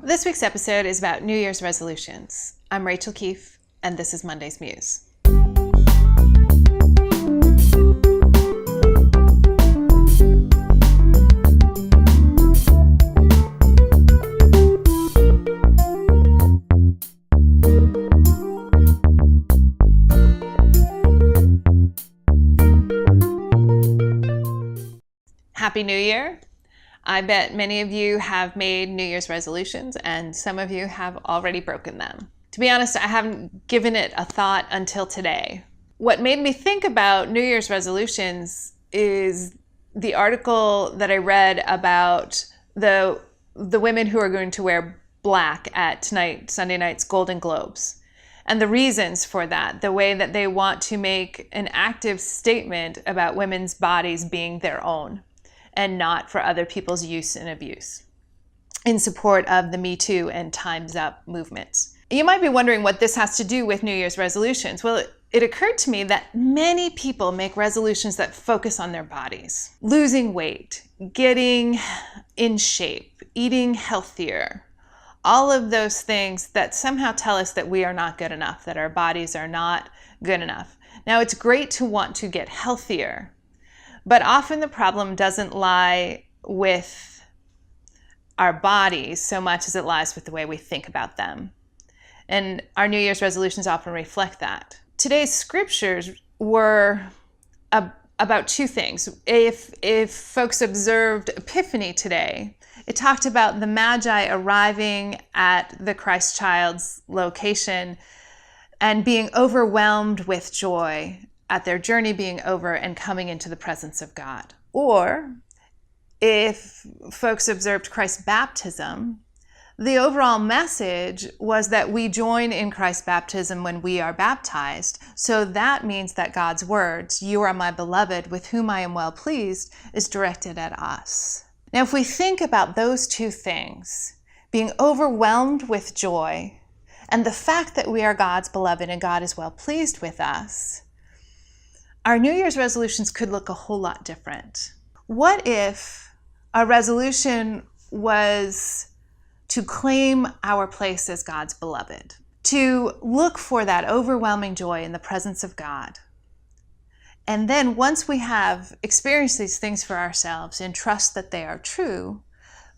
This week's episode is about New Year's resolutions. I'm Rachael Keefe, and this is Monday's Muse. Happy New Year! I bet many of you have made New Year's resolutions and some of you have already broken them. To be honest, I haven't given it a thought until today. What made me think about New Year's resolutions is the article that I read about the women who are going to wear black at Sunday night's Golden Globes. And the reasons for that, the way that they want to make an active statement about women's bodies being their own and not for other people's use and abuse, in support of the Me Too and Time's Up movements. You might be wondering what this has to do with New Year's resolutions. Well, it occurred to me that many people make resolutions that focus on their bodies. Losing weight, getting in shape, eating healthier, all of those things that somehow tell us that we are not good enough, that our bodies are not good enough. Now, it's great to want to get healthier, but often the problem doesn't lie with our bodies so much as it lies with the way we think about them. And our New Year's resolutions often reflect that. Today's scriptures were about two things. If folks observed Epiphany today, it talked about the Magi arriving at the Christ child's location and being overwhelmed with joy at their journey being over and coming into the presence of God. Or if folks observed Christ's baptism, the overall message was that we join in Christ's baptism when we are baptized. So that means that God's words, "You are my beloved, with whom I am well pleased," is directed at us. Now, if we think about those two things, being overwhelmed with joy and the fact that we are God's beloved and God is well pleased with us, our New Year's resolutions could look a whole lot different. What if our resolution was to claim our place as God's beloved, to look for that overwhelming joy in the presence of God? And then once we have experienced these things for ourselves and trust that they are true,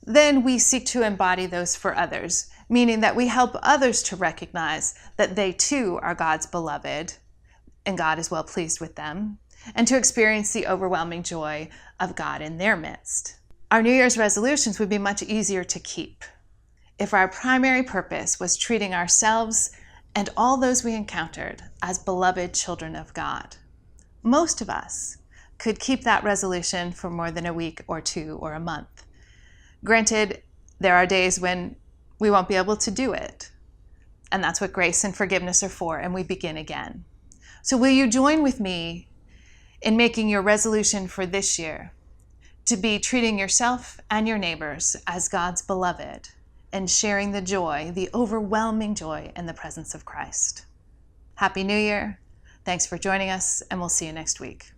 then we seek to embody those for others, meaning that we help others to recognize that they too are God's beloved and God is well pleased with them, and to experience the overwhelming joy of God in their midst. Our New Year's resolutions would be much easier to keep if our primary purpose was treating ourselves and all those we encountered as beloved children of God. Most of us could keep that resolution for more than a week or two or a month. Granted, there are days when we won't be able to do it, and that's what grace and forgiveness are for, and we begin again. So will you join with me in making your resolution for this year to be treating yourself and your neighbors as God's beloved and sharing the joy, the overwhelming joy in the presence of Christ? Happy New Year. Thanks for joining us, and we'll see you next week.